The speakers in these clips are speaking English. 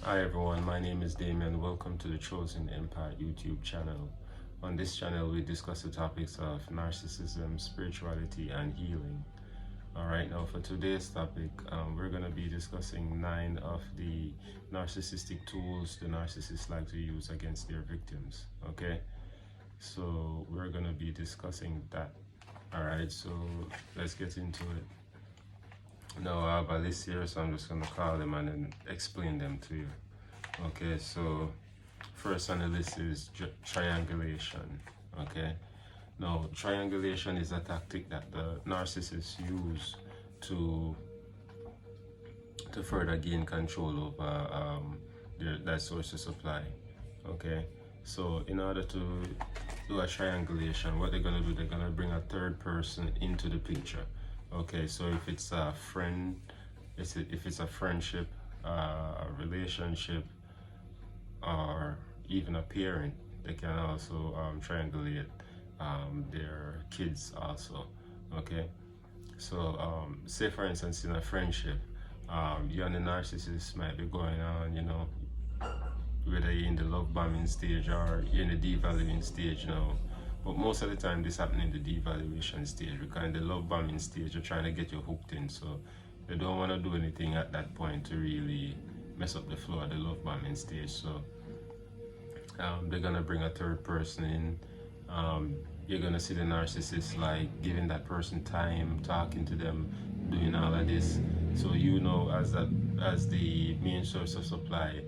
Hi everyone, my name is Damien. Welcome to the Chosen Empire YouTube channel. On this channel, we discuss the topics of narcissism, spirituality, and healing. Alright, now for today's topic, we're going to be discussing 9 of the narcissistic tools the narcissists like to use against their victims. Okay, so we're going to be discussing that. Alright, so let's get into it. Now I have a list here, so I'm just going to call them and then explain them to you. Okay, so first on the list is triangulation. Okay, now triangulation is a tactic that the narcissists use to further gain control over that source of supply. Okay, so in order to do a triangulation, what they're going to do, they're going to bring a third person into the picture. Okay, so if it's a friend, if it's a friendship, a relationship, or even a parent, they can also triangulate their kids also. Okay, so say for instance in a friendship, you and the narcissist might be going on, you know, whether you're in the love bombing stage or you're in the devaluing stage now. But most of the time this happens in the devaluation stage, because in the love bombing stage you're trying to get you hooked in, so they don't want to do anything at that point to really mess up the flow of the love bombing stage. So they're gonna bring a third person in. You're gonna see the narcissist like giving that person time, talking to them, doing all of this. So you know, as the main source of supply,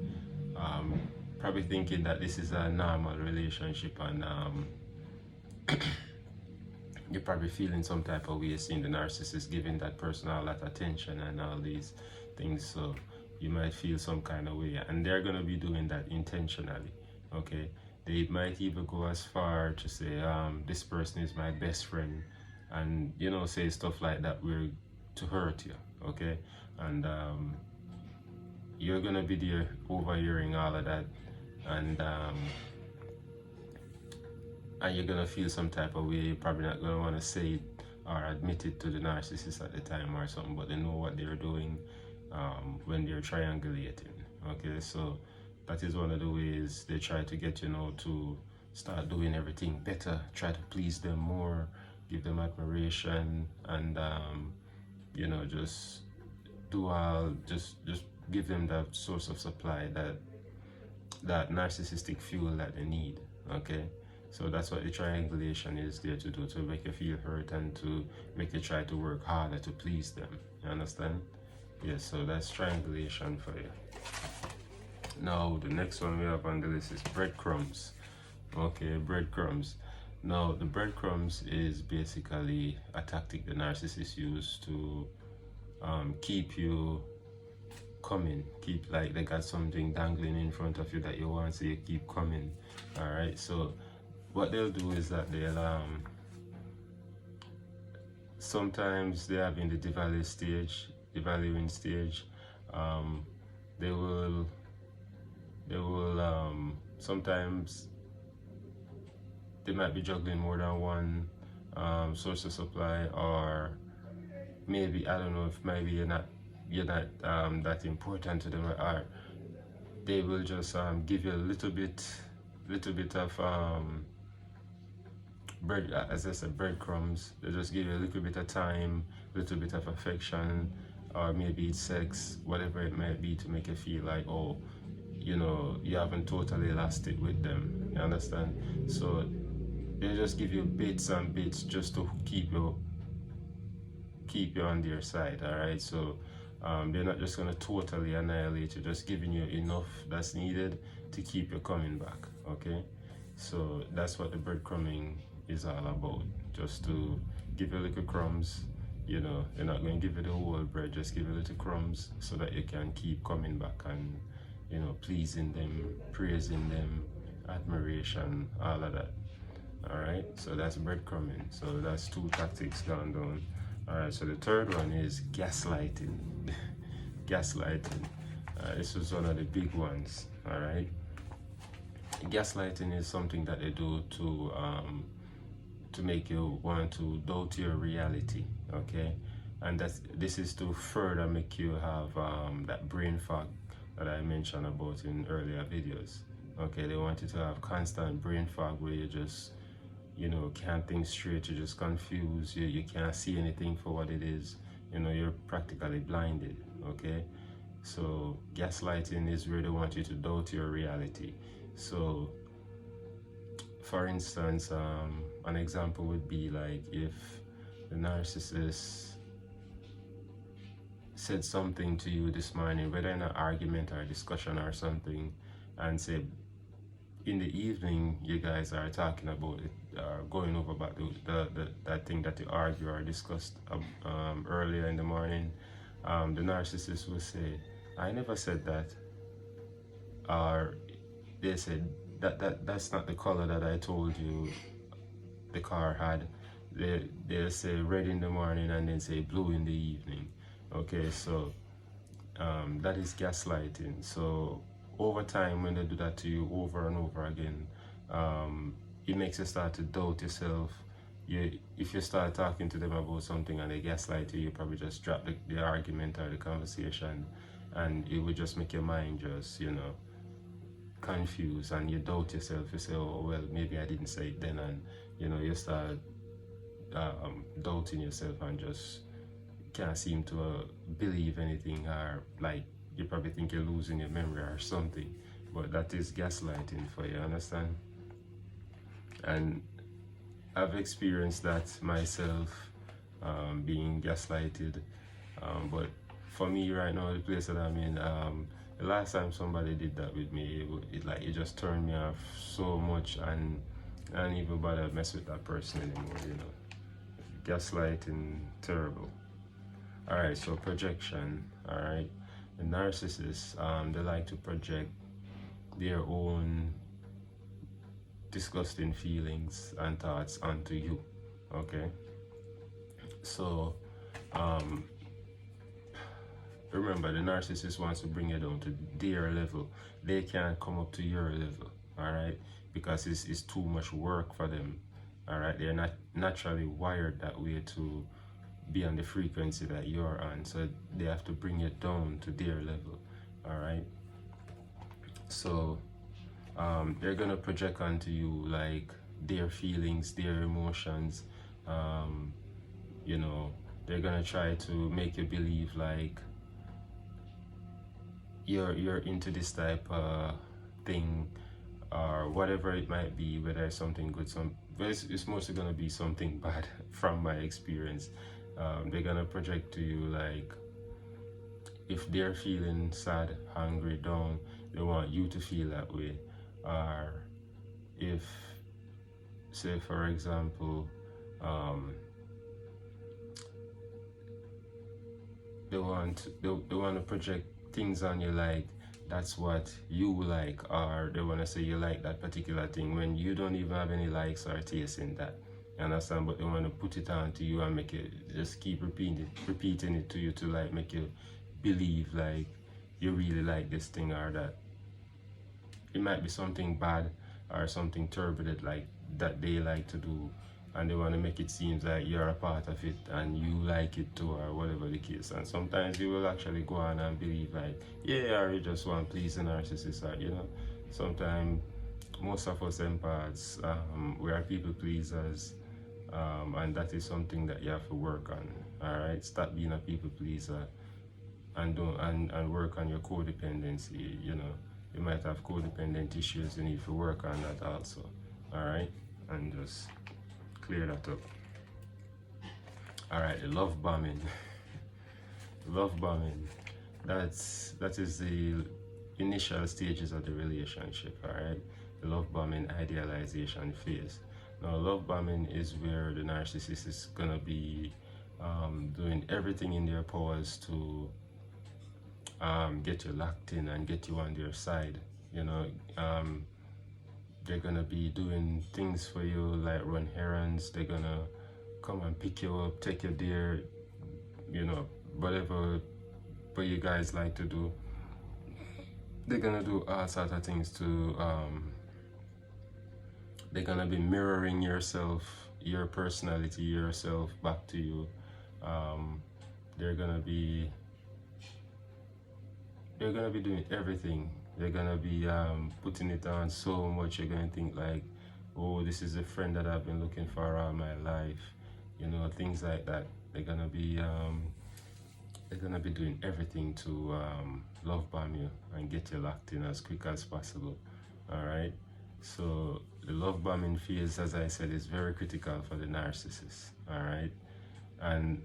probably thinking that this is a normal relationship, and you're probably feeling some type of way seeing the narcissist giving that person all that attention and all these things. So you might feel some kind of way, and they're going to be doing that intentionally. Okay, they might even go as far to say this person is my best friend, and you know, say stuff like that we're to hurt you. Okay, and you're going to be there overhearing all of that, and you're gonna feel some type of way. You're probably not gonna want to say it or admit it to the narcissist at the time or something, but they know what they're doing when they're triangulating. Okay, so that is one of the ways they try to get you know to start doing everything better, try to please them more, give them admiration, and you know, just do all, just give them that source of supply, that narcissistic fuel that they need. Okay, so that's what the triangulation is there to do, to make you feel hurt and to make you try to work harder to please them. You understand? Yes, so that's triangulation for you. Now the next one we have on the list is breadcrumbs. Okay, breadcrumbs. Now the breadcrumbs is basically a tactic the narcissists use to keep you coming, keep like they got something dangling in front of you that you want, so you keep coming. All right, so what they'll do is that they'll sometimes they have in the devaluing stage, they will sometimes they might be juggling more than one source of supply, or maybe, I don't know, if maybe you're not that important to them, or they will just give you a little bit of bread, as I said, breadcrumbs. They just give you a little bit of time, a little bit of affection, or maybe it's sex, whatever it might be, to make you feel like, oh, you know, you haven't totally lost it with them. You understand? So they just give you bits and bits just to keep you on their side. All right, so they're not just gonna totally annihilate you, just giving you enough that's needed to keep you coming back. Okay, so that's what the breadcrumbing is all about, just to give you little crumbs. You know, they're not going to give you the whole bread, just give you little crumbs so that you can keep coming back and, you know, pleasing them, praising them, admiration, all of that. All right, so that's breadcrumbing. So that's 2 tactics gone down. All right, so the third one is gaslighting. Gaslighting. This was one of the big ones. All right, gaslighting is something that they do to make you want to doubt your reality. Okay, and this is to further make you have that brain fog, that I mentioned about in earlier videos. Okay, they want you to have constant brain fog where you just, you know, can't think straight, you're just confused, you can't see anything for what it is, you know, you're practically blinded. Okay, so gaslighting is where they want you to doubt your reality. So for instance, an example would be like if the narcissist said something to you this morning, whether in an argument or a discussion or something, and say in the evening you guys are talking about it, going over about that thing that you argue or discussed earlier in the morning, the narcissist will say, I never said that, or they said that's not the color that I told you the car had. They'll say red in the morning and then say blue in the evening. Okay, so that is gaslighting. So over time, when they do that to you over and over again, it makes you start to doubt yourself. If you start talking to them about something and they gaslight you, you probably just drop the argument or the conversation, and it would just make your mind just, you know, confused, and you doubt yourself. You say, oh well, maybe I didn't say it then, and you know, you start doubting yourself and just can't seem to believe anything, or like you probably think you're losing your memory or something. But that is gaslighting for you, understand? And I've experienced that myself, being gaslighted, but for me right now, the place that I'm in, the last time somebody did that with me, it just turned me off so much, and I don't even bother to mess with that person anymore, you know. Gaslighting, terrible. Alright, so projection. Alright, the narcissists, they like to project their own disgusting feelings and thoughts onto you. Okay, so remember, the narcissist wants to bring you down to their level. They can't come up to your level. Alright, because it's too much work for them. Alright, they're not naturally wired that way to be on the frequency that you're on, so they have to bring you down to their level. Alright, so they're gonna project onto you like their feelings, their emotions. You know, they're gonna try to make you believe like you're into this type of thing, or whatever it might be, whether it's something good, but it's mostly gonna be something bad from my experience. They're gonna project to you like if they're feeling sad, hungry, down, they want you to feel that way. Or if, say for example, they want to project things on you like that's what you like, or they want to say you like that particular thing when you don't even have any likes or taste in that. You understand? But they want to put it on to you and make it, just keep repeating it to you to like make you believe like you really like this thing, or that it might be something bad or something turbulent like that they like to do, and they want to make it seem like you're a part of it and you like it too, or whatever the case. And sometimes you will actually go on and believe like, yeah, or you just want to please the narcissist, or, you know, sometimes most of us empaths, we are people pleasers, and that is something that you have to work on. All right, stop being a people pleaser, and work on your codependency. You know, you might have codependent issues, you need to work on that also. All right, and just clear that up. All right, the love bombing. Love bombing, that is the initial stages of the relationship. All right, the love bombing idealization phase. Now, love bombing is where the narcissist is gonna be doing everything in their powers to get you locked in and get you on their side. You know, they're gonna be doing things for you like run errands. They're gonna come and pick you up, take you there, you know, whatever you guys like to do. They're gonna do all sorts of things to they're gonna be mirroring yourself, your personality, yourself back to you. They're gonna be You're gonna be doing everything. They're gonna be putting it on so much. You're gonna think like, oh, this is a friend that I've been looking for all my life. You know, things like that. They're gonna be doing everything to love bomb you and get you locked in as quick as possible. All right. So the love bombing phase, as I said, is very critical for the narcissist. All right, and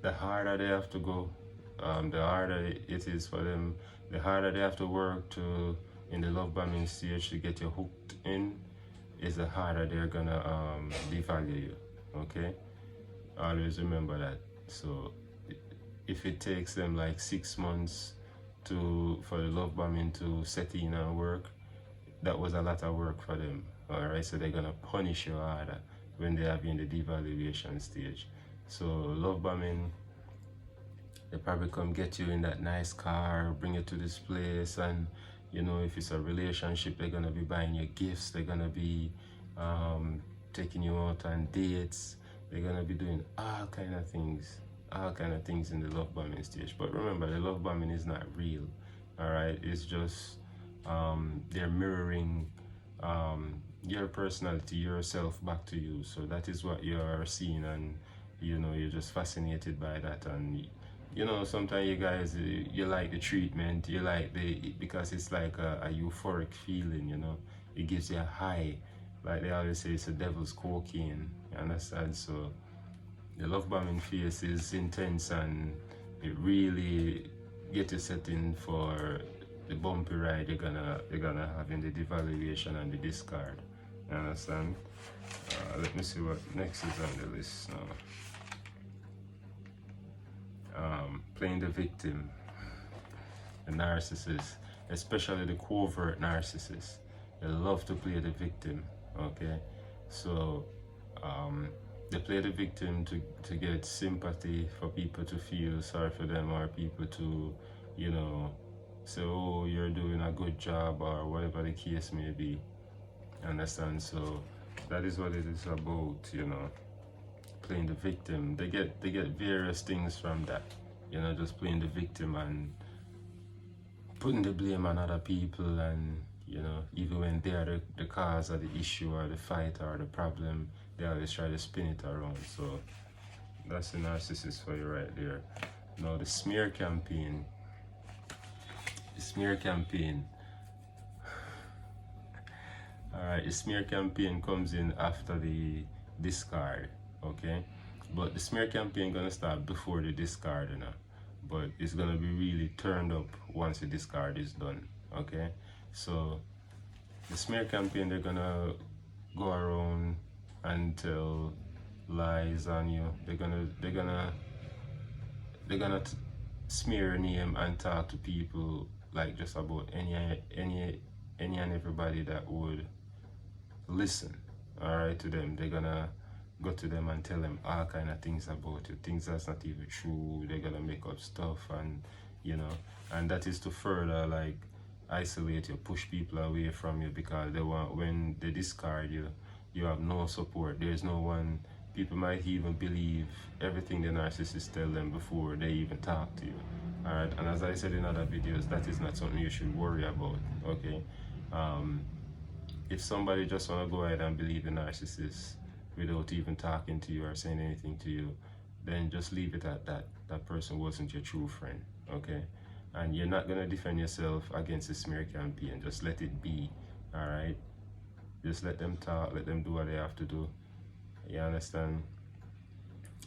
the harder they have to go, the harder it is for them. The harder they have to work to in the love bombing stage to get you hooked in, is the harder they're gonna devalue you. Okay, always remember that. So if it takes them like 6 months for the love bombing to set in and work, that was a lot of work for them. All right, so they're gonna punish you harder when they have you in the devaluation stage. So love bombing, they probably come get you in that nice car, bring you to this place, and you know, if it's a relationship, they're gonna be buying you gifts, they're gonna be taking you out on dates, they're gonna be doing all kind of things in the love bombing stage. But remember, the love bombing is not real. All right, it's just they're mirroring your personality, yourself back to you. So that is what you're seeing, and you know, you're just fascinated by that. And you know, sometimes you guys, you like the treatment, you like because it's like a euphoric feeling, you know, it gives you a high. Like they always say, it's the devil's cocaine, you understand? So the love bombing phase is intense, and it really get you set in for the bumpy ride you're gonna have in the devaluation and the discard. You understand? Let me see what next is on the list now. Playing the victim, the narcissist, especially the covert narcissist. They love to play the victim. Okay, so they play the victim to get sympathy, for people to feel sorry for them, or people to, you know, say, oh, you're doing a good job, or whatever the case may be. Understand? So that is what it is about, you know, playing the victim. They get various things from that, you know, just playing the victim and putting the blame on other people, and you know, even when they are the cause of the issue or the fight or the problem, they always try to spin it around. So that's the narcissist for you right there. Now the smear campaign. The smear campaign. Alright, the smear campaign comes in after the discard, okay? But the smear campaign gonna start before the discard, you know. But it's gonna be really turned up once the discard is done, okay? So the smear campaign, they're gonna go around and tell lies on you. They're gonna smear your name and talk to people like just about any and everybody that would listen, all right, to them. They're gonna go to them and tell them all kind of things about you, things that's not even true. They're gonna make up stuff, and you know, and that is to further like isolate you, push people away from you, because they want, when they discard you, you have no support. There's no one. People might even believe everything the narcissist tell them before they even talk to you. All right, and as I said in other videos, that is not something you should worry about. Okay, if somebody just want to go ahead and believe the narcissist without even talking to you or saying anything to you, then just leave it at that. That person wasn't your true friend. Okay, and you're not gonna defend yourself against the smear campaign. Just let it be. All right, just let them talk, let them do what they have to do. You understand?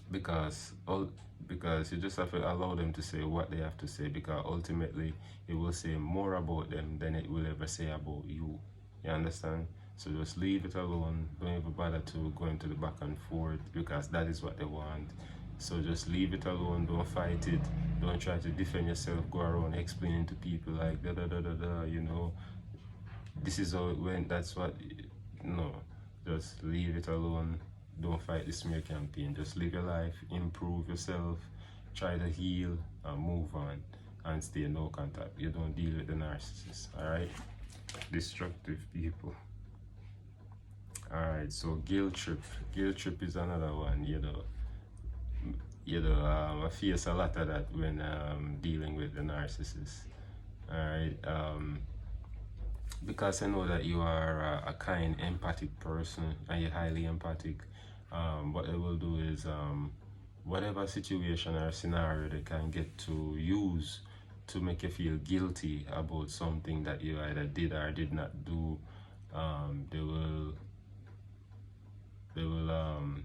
Because you just have to allow them to say what they have to say, because ultimately it will say more about them than it will ever say about you. You understand? So just leave it alone. Don't even bother to go into the back and forth, because that is what they want. So just leave it alone. Don't fight it. Don't try to defend yourself. Go around explaining to people like da da da da da, you know, this is how it went, that's what. No, just leave it alone. Don't fight the smear campaign. Just live your life, improve yourself, try to heal and move on, and stay in no contact. You don't deal with the narcissist. All right, destructive people. All right, so guilt trip. Guilt trip is another one. You know, I face a lot of that when dealing with the narcissist. All right, because I know that you are a kind, empathic person and you're highly empathic. What they will do is whatever situation or scenario they can get to use to make you feel guilty about something that you either did or did not do, they will they will um,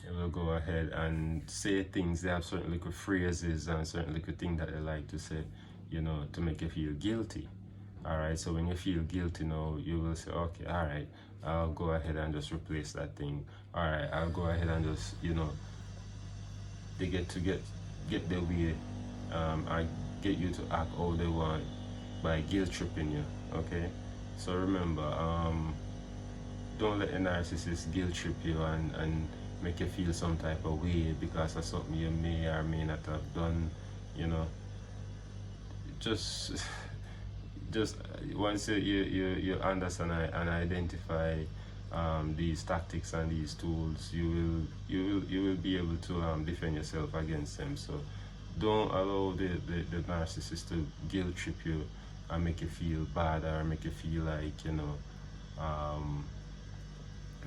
they will go ahead and say things. They have certain little phrases and certain little things that they like to say, to make you feel guilty. All right, so when you feel guilty now, you will say, okay, all right, I'll go ahead and just replace that thing. All right, I'll go ahead and just, they get their way. I get you to act how they want by guilt tripping you. Okay, so remember, don't let a narcissist guilt trip you and make you feel some type of way because of something you may or may not have done. Just just once you understand and identify these tactics and these tools, you will be able to defend yourself against them. So don't allow the narcissist to guilt trip you and make you feel bad or make you feel like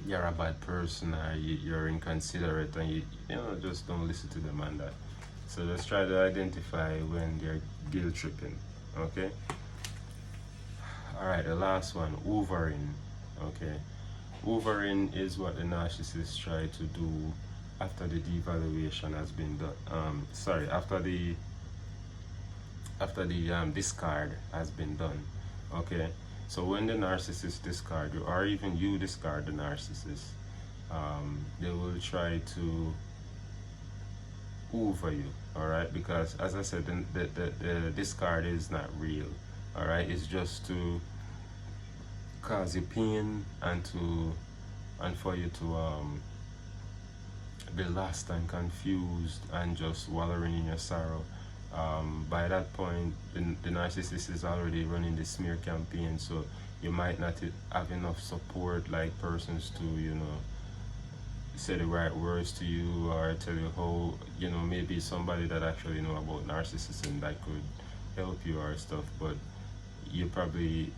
you're a bad person or you're inconsiderate, and you just don't listen to them on that. So just try to identify when they're guilt tripping. Okay. All right, the last one, hoovering. Okay, hoovering is what the narcissists try to do after the devaluation has been done. After the discard has been done. Okay, so when the narcissist discard you, or even you discard the narcissist, they will try to hoover you. All right, because as I said, the discard is not real. All right, it's just to cause you pain and for you to be lost and confused and just wallowing in your sorrow. By that point, the narcissist is already running the smear campaign, so you might not have enough support, like persons to say the right words to you or tell you how, maybe somebody that actually know about narcissism that could help you or stuff. But you probably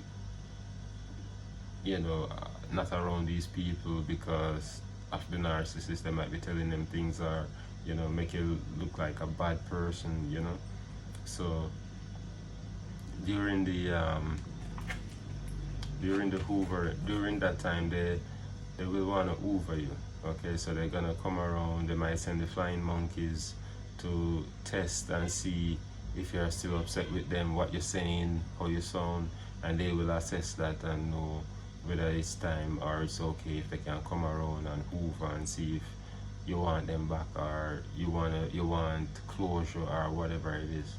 not around these people because of the narcissist. They might be telling them things or make you look like a bad person. So during that time, they will want to hoover you. Okay, so they're gonna come around. They might send the flying monkeys to test and see if you're still upset with them, what you're saying, how you sound, and they will assess that and know whether it's time or it's okay if they can come around and hoover and see if you want them back or you want closure or whatever it is.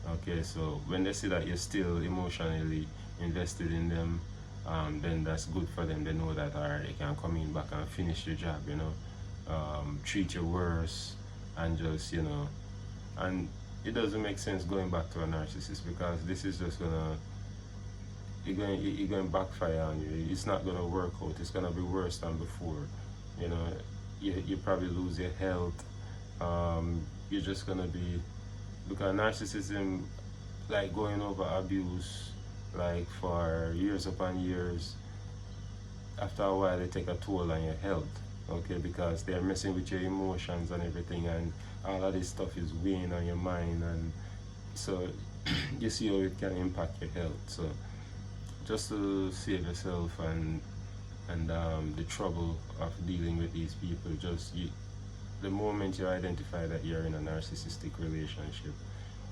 Okay, so when they see that you're still emotionally invested in them, then that's good for them. They know that alright, they can come in back and finish the job, treat you worse and just and it doesn't make sense going back to a narcissist because this is just gonna you're going to backfire on you. It's not going to work out. It's going to be worse than before. You probably lose your health. You're just going to be, because narcissism, like going over abuse, like for years upon years, after a while they take a toll on your health. Okay, because they're messing with your emotions and everything, and all of this stuff is weighing on your mind, and so you see how it can impact your health. So just to save yourself and the trouble of dealing with these people, the moment you identify that you're in a narcissistic relationship,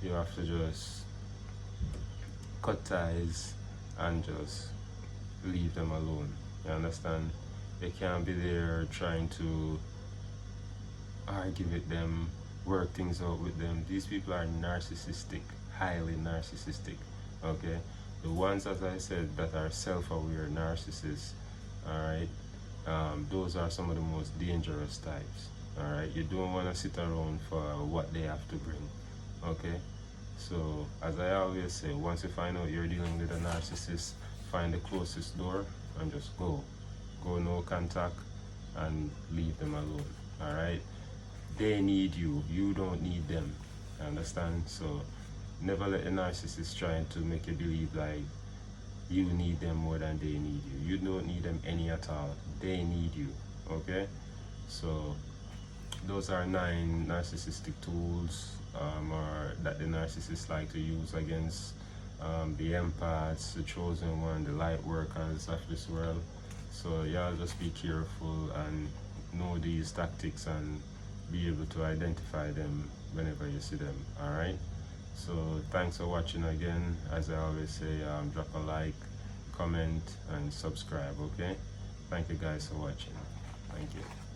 you have to just cut ties and just leave them alone. You understand? They can't be there trying to argue with them, work things out with them. These people are narcissistic, highly narcissistic. Okay? The ones, as I said, that are self-aware narcissists, alright, those are some of the most dangerous types. Alright, you don't want to sit around for what they have to bring. Okay? So, as I always say, once you find out you're dealing with a narcissist, find the closest door and just go. Go no contact and leave them alone. Alright? they need you, you don't need them. Understand? So never let a narcissist try to make you believe like you need them more than they need you. You don't need them any at all. They need you. Okay? So those are 9 narcissistic tools or that the narcissists like to use against the empaths, the chosen one, the light workers of this world. So y'all just be careful and know these tactics and be able to identify them whenever you see them. Alright? So thanks for watching again. As I always say, drop a like, comment and subscribe. Okay? Thank you guys for watching. Thank you.